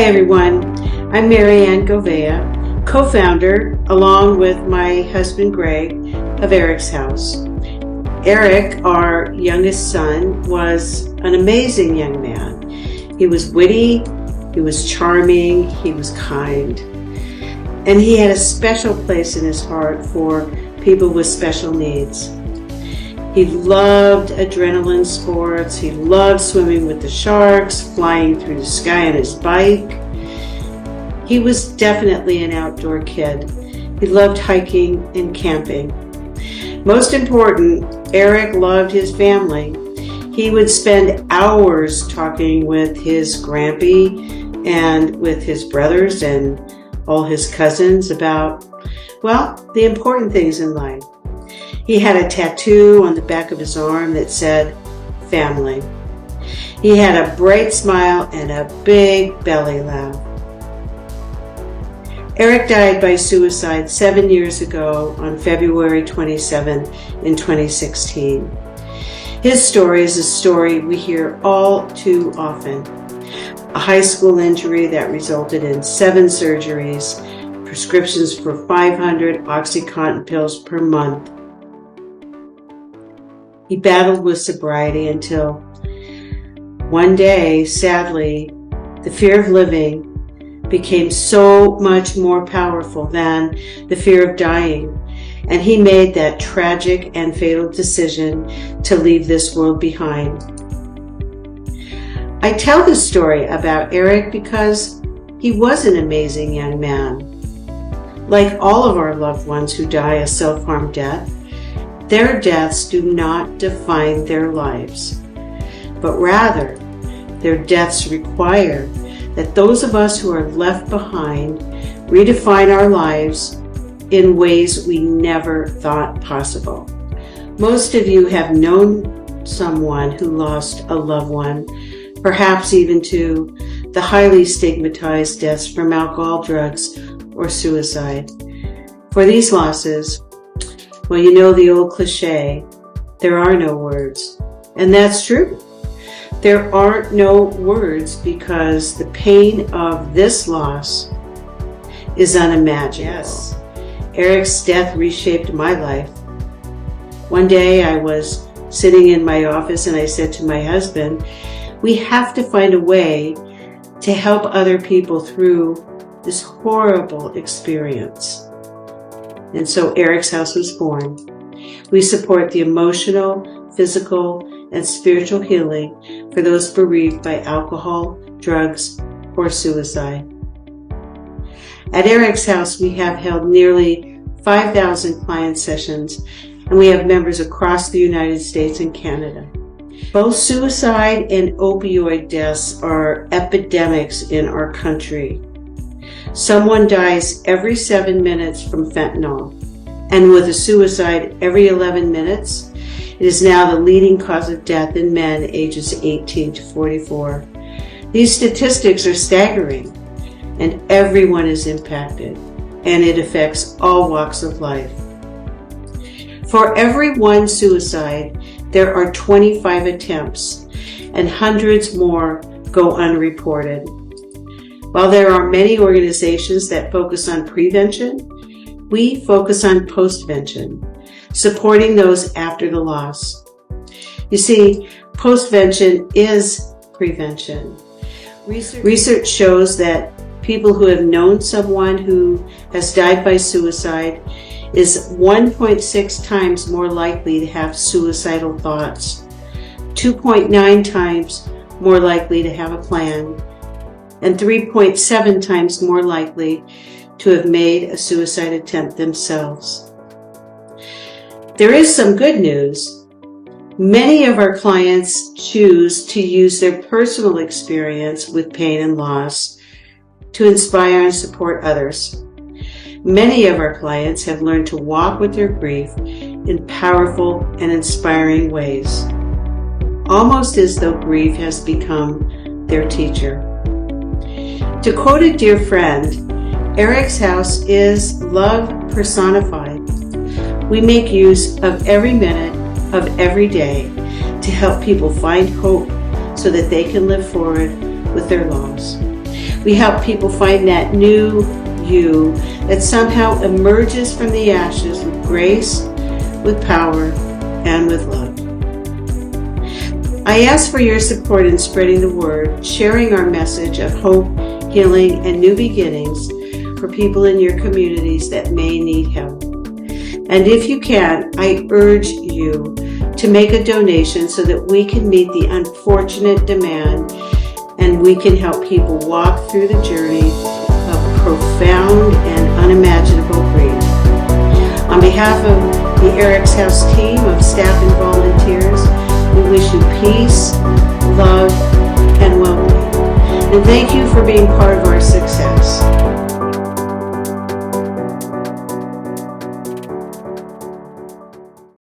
Hi everyone, I'm Marianne Govea, co-founder along with my husband Greg of EricsHouse. Eric, our youngest son, was an amazing young man. He was witty, he was charming, he was kind, and he had a special place in his heart for people with special needs. He loved adrenaline sports, he loved swimming with the sharks, flying through the sky on his bike. He was definitely an outdoor kid. He loved hiking and camping. Most important, Eric loved his family. He would spend hours talking with his grampy and with his brothers and all his cousins about, well, the important things in life. He had a tattoo on the back of his arm that said, family. He had a bright smile and a big belly laugh. Eric died by suicide 7 years ago on February 27 in 2016. His story is a story we hear all too often. A high school injury that resulted in 7 surgeries, prescriptions for 500 OxyContin pills per month. He battled with sobriety until one day, sadly, the fear of living became so much more powerful than the fear of dying, and he made that tragic and fatal decision to leave this world behind. I tell this story about Eric because he was an amazing young man. Like all of our loved ones who die a self-harm death, their deaths do not define their lives, but rather their deaths require that those of us who are left behind redefine our lives in ways we never thought possible. Most of you have known someone who lost a loved one, perhaps even to the highly stigmatized deaths from alcohol, drugs, or suicide. For these losses, well, you know the old cliche, there are no words. And that's true. There are no words because the pain of this loss is unimaginable. Yes. Eric's death reshaped my life. One day I was sitting in my office and I said to my husband, we have to find a way to help other people through this horrible experience. And so EricsHouse was born. We support the emotional, physical, and spiritual healing for those bereaved by alcohol, drugs, or suicide. At EricsHouse, we have held nearly 5,000 client sessions, and we have members across the United States and Canada. Both suicide and opioid deaths are epidemics in our country. Someone dies every 7 minutes from fentanyl, and with a suicide every 11 minutes, it is now the leading cause of death in men ages 18 to 44. These statistics are staggering, and everyone is impacted, and it affects all walks of life. For every one suicide, there are 25 attempts, and hundreds more go unreported. While there are many organizations that focus on prevention, we focus on postvention, supporting those after the loss. You see, postvention is prevention. Research shows that people who have known someone who has died by suicide is 1.6 times more likely to have suicidal thoughts, 2.9 times more likely to have a plan, and 3.7 times more likely to have made a suicide attempt themselves. There is some good news. Many of our clients choose to use their personal experience with pain and loss to inspire and support others. Many of our clients have learned to walk with their grief in powerful and inspiring ways, almost as though grief has become their teacher. To quote a dear friend, EricsHouse is love personified. We make use of every minute of every day to help people find hope so that they can live forward with their loss. We help people find that new you that somehow emerges from the ashes with grace, with power, and with love. I ask for your support in spreading the word, sharing our message of hope, healing, and new beginnings for people in your communities that may need help. And if you can, I urge you to make a donation so that we can meet the unfortunate demand and we can help people walk through the journey of profound and unimaginable grief. On behalf of the EricsHouse team of staff and volunteers, we wish you peace, love, and well-being. And thank you for being part of our success.